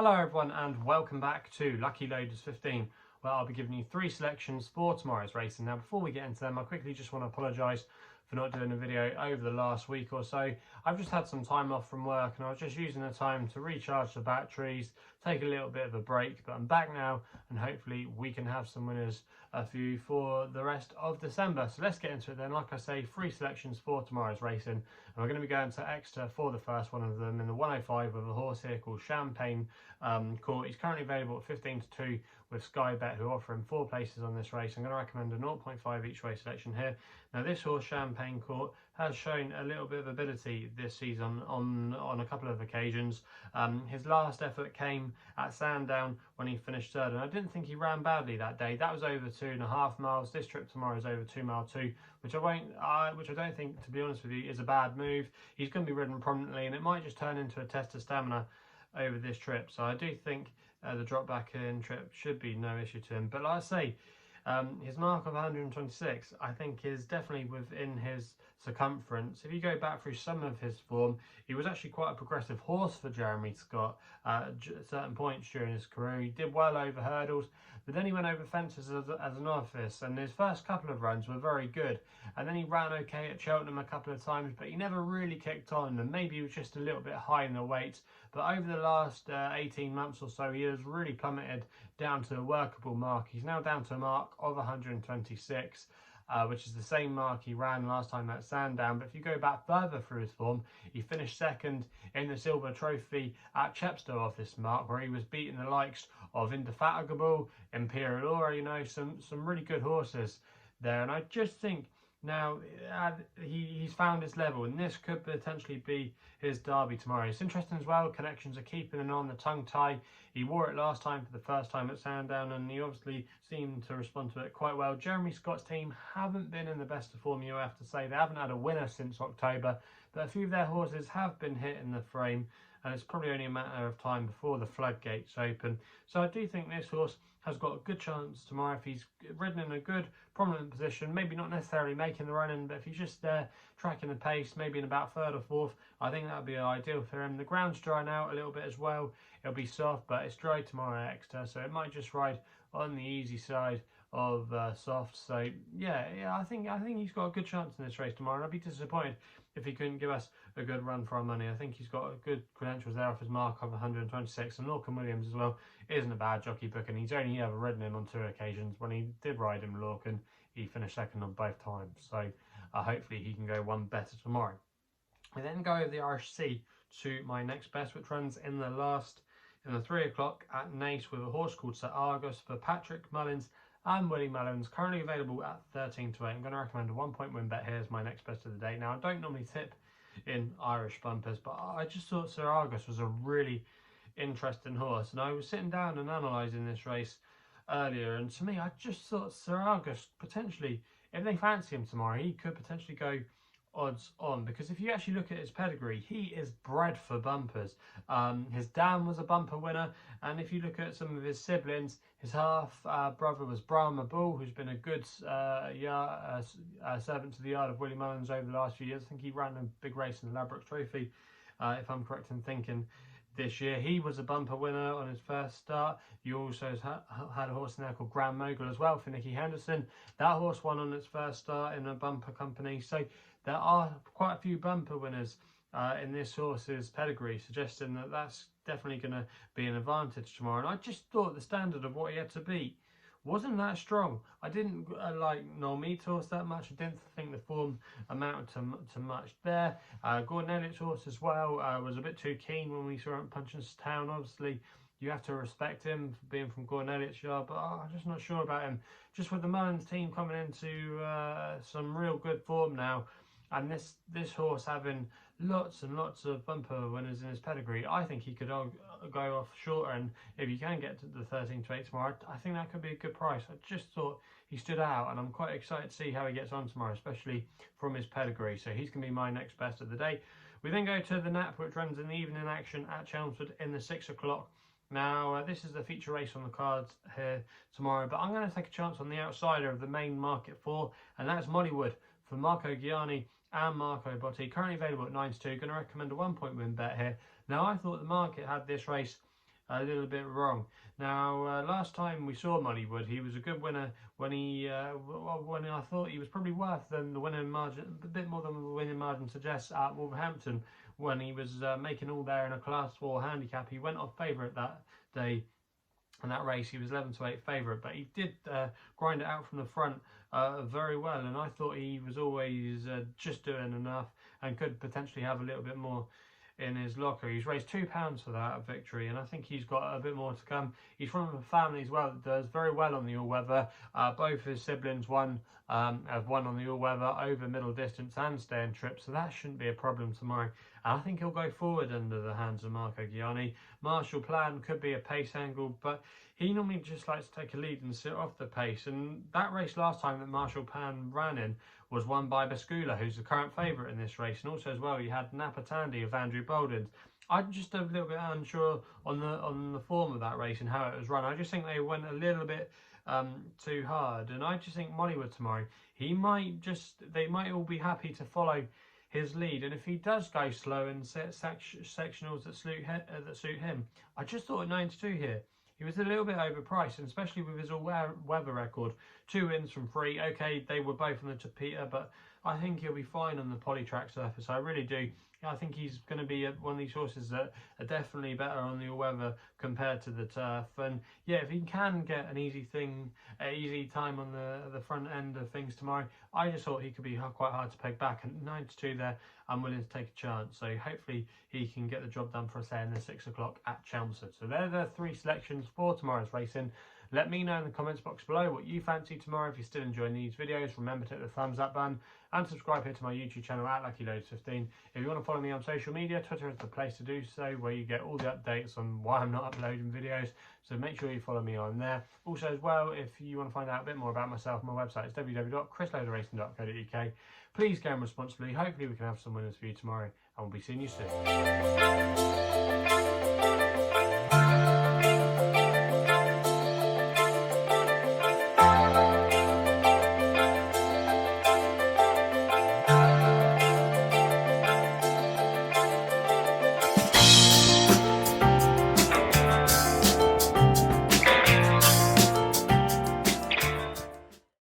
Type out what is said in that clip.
Hello everyone and welcome back to Lucky Loaders 15, where I'll be giving you 3 selections for tomorrow's racing. Now before we get into them, I quickly just want to apologise for not doing a video over the last week or so. I've just had some time off from work and I was just using the time to recharge the batteries, take a little bit of a break, but I'm back now and hopefully we can have some winners for you for the rest of December. So let's get into it then. Like I say, 3 selections for tomorrow's racing, and we're going to be going to Exeter for the first one of them in the 105 with a horse here called Champagne Court. He's currently available at 15 to 2 with SkyBet, who offer him 4 places on this race. I'm going to recommend a 0.5 each way selection here. Now this horse Champagne Court has shown a little bit of ability this season on a couple of occasions. His last effort came at Sandown when he finished third, and I didn't think he ran badly that day. That was over 2.5 miles. This trip tomorrow is over 2 mile 2, which I don't think, to be honest with you, is a bad move. He's going to be ridden prominently, and it might just turn into a test of stamina over this trip. So I do think the drop back in trip should be no issue to him. But like I say, his mark of 126 I think is definitely within his circumference. If you go back through some of his form, he was actually quite a progressive horse for Jeremy Scott at certain points during his career. He did well over hurdles, but then he went over fences as a novice, and his first couple of runs were very good, and then he ran okay at Cheltenham a couple of times, but he never really kicked on, and maybe he was just a little bit high in the weights. But over the last 18 months or so, he has really plummeted down to a workable mark. He's now down to a mark of 126, which is the same mark he ran last time at Sandown. But if you go back further through his form, he finished second in the Silver Trophy at Chelmsford off this mark, where he was beating the likes of Indefatigable, Imperial Aura, you know, some really good horses there. And I just think now he's found his level, and this could potentially be his derby tomorrow. It's interesting as well, connections are keeping him on the tongue tie. He wore it last time for the first time at Sandown, and he obviously seemed to respond to it quite well. Jeremy Scott's team haven't been in the best of form, you have to say. They haven't had a winner since October, but a few of their horses have been hit in the frame, and it's probably only a matter of time before the floodgates open. So I do think this horse has got a good chance tomorrow if he's ridden in a good, prominent position. Maybe not necessarily making the run-in, but if he's just there tracking the pace, maybe in about 3rd or 4th, I think that would be ideal for him. The ground's drying out a little bit as well. It'll be soft, but it's dry tomorrow at Exeter, so it might just ride on the easy side of soft. So yeah, I think he's got a good chance in this race tomorrow, and I'd be disappointed if he couldn't give us a good run for our money. I think he's got good credentials there off his mark of 126, and Lorcan Williams as well isn't a bad jockey book, and he's only ever ridden him on 2 occasions. When he did ride him, Lorcan, he finished second on both times, so hopefully he can go one better tomorrow. We then go over the RSC to my next best, which runs in the 3 o'clock at Naas with a horse called Sir Argus for Patrick Mullins and Willie Mullins, currently available at 13 to 8. I'm going to recommend a 1-point win bet here as my next best of the day. Now, I don't normally tip in Irish bumpers, but I just thought Sir Argus was a really interesting horse, and I was sitting down and analysing this race earlier, and to me, I just thought Sir Argus potentially, if they fancy him tomorrow, he could potentially go odds on, because if you actually look at his pedigree, he is bred for bumpers. His dam was a bumper winner, and if you look at some of his siblings, his half brother was Brahma Bull, who's been a good servant to the yard of Willie Mullins over the last few years. I think he ran a big race in the Ladbrokes Trophy, if I'm correct in thinking, this year. He was a bumper winner on his first start. You also had a horse in there called Grand Mogul as well for Nicky Henderson. That horse won on its first start in a bumper company. So there are quite a few bumper winners in this horse's pedigree, suggesting that that's definitely going to be an advantage tomorrow. And I just thought the standard of what he had to beat wasn't that strong. I didn't like Noel Meathorse that much. I didn't think the form amounted to much there. Gordon Elliott's horse as well was a bit too keen when we saw him at Punchestown. Obviously, you have to respect him for being from Gordon Elliott's yard, but I'm just not sure about him. Just with the Mullins team coming into some real good form now, and this horse having lots and lots of bumper winners in his pedigree, I think he could go off shorter, and if you can get to the 13 to 8 tomorrow, I think that could be a good price. I just thought he stood out, and I'm quite excited to see how he gets on tomorrow, especially from his pedigree. So he's going to be my next best of the day. We then go to the Nap, which runs in the evening action at Chelmsford in the 6 o'clock. Now, this is the feature race on the cards here tomorrow, but I'm going to take a chance on the outsider of the main market 4, and that's Moliwood for Marco Gianni and Marco Botti, currently available at 9 to 2. Going to recommend a 1-point win bet here. Now, I thought the market had this race a little bit wrong. Now, last time we saw Moliwood, he was a good winner when when I thought he was probably worth than the winning margin, a bit more than the winning margin suggests at Wolverhampton, when he was making all there in a Class 4 handicap. He went off favourite that day. In that race, he was 11-8 favourite, but he did grind it out from the front very well, and I thought he was always just doing enough and could potentially have a little bit more in his locker. He's raised £2 for that victory, and I think he's got a bit more to come. He's from a family as well that does very well on the all-weather. Both his siblings have won on the all-weather over middle distance and staying trip, so that shouldn't be a problem tomorrow. And I think he'll go forward under the hands of Marco Gianni. Marshall Plan could be a pace angle, but he normally just likes to take a lead and sit off the pace. And that race last time that Marshall Plan ran in was won by Bascula, who's the current favourite in this race. And also as well, you had Napatandi of Andrew Bolden's. I'm just a little bit unsure on the form of that race and how it was run. I just think they went a little bit too hard. And I just think Moliwood tomorrow, they might all be happy to follow his lead, and if he does go slow and set sectionals that suit him, I just thought at 92 here, he was a little bit overpriced, and especially with his all-weather record. 2 wins from 3. Okay, they were both on the Tapeta, but I think he'll be fine on the polytrack surface. I really do. I think he's going to be one of these horses that are definitely better on the all-weather compared to the turf. And yeah, if he can get an easy time on the front end of things tomorrow, I just thought he could be quite hard to peg back. And 92 there, I'm willing to take a chance. So hopefully he can get the job done for us there in the 6 o'clock at Chelmsford. So they're the 3 selections for tomorrow's racing. Let me know in the comments box below what you fancy tomorrow. If you're still enjoying these videos, remember to hit the thumbs up button and subscribe here to my YouTube channel at LuckyLoads15. If you want to follow me on social media, Twitter is the place to do so, where you get all the updates on why I'm not uploading videos. So make sure you follow me on there. Also as well, if you want to find out a bit more about myself, my website is www.chrisloaderracing.co.uk. Please game responsibly. Hopefully we can have some winners for you tomorrow, and we'll be seeing you soon.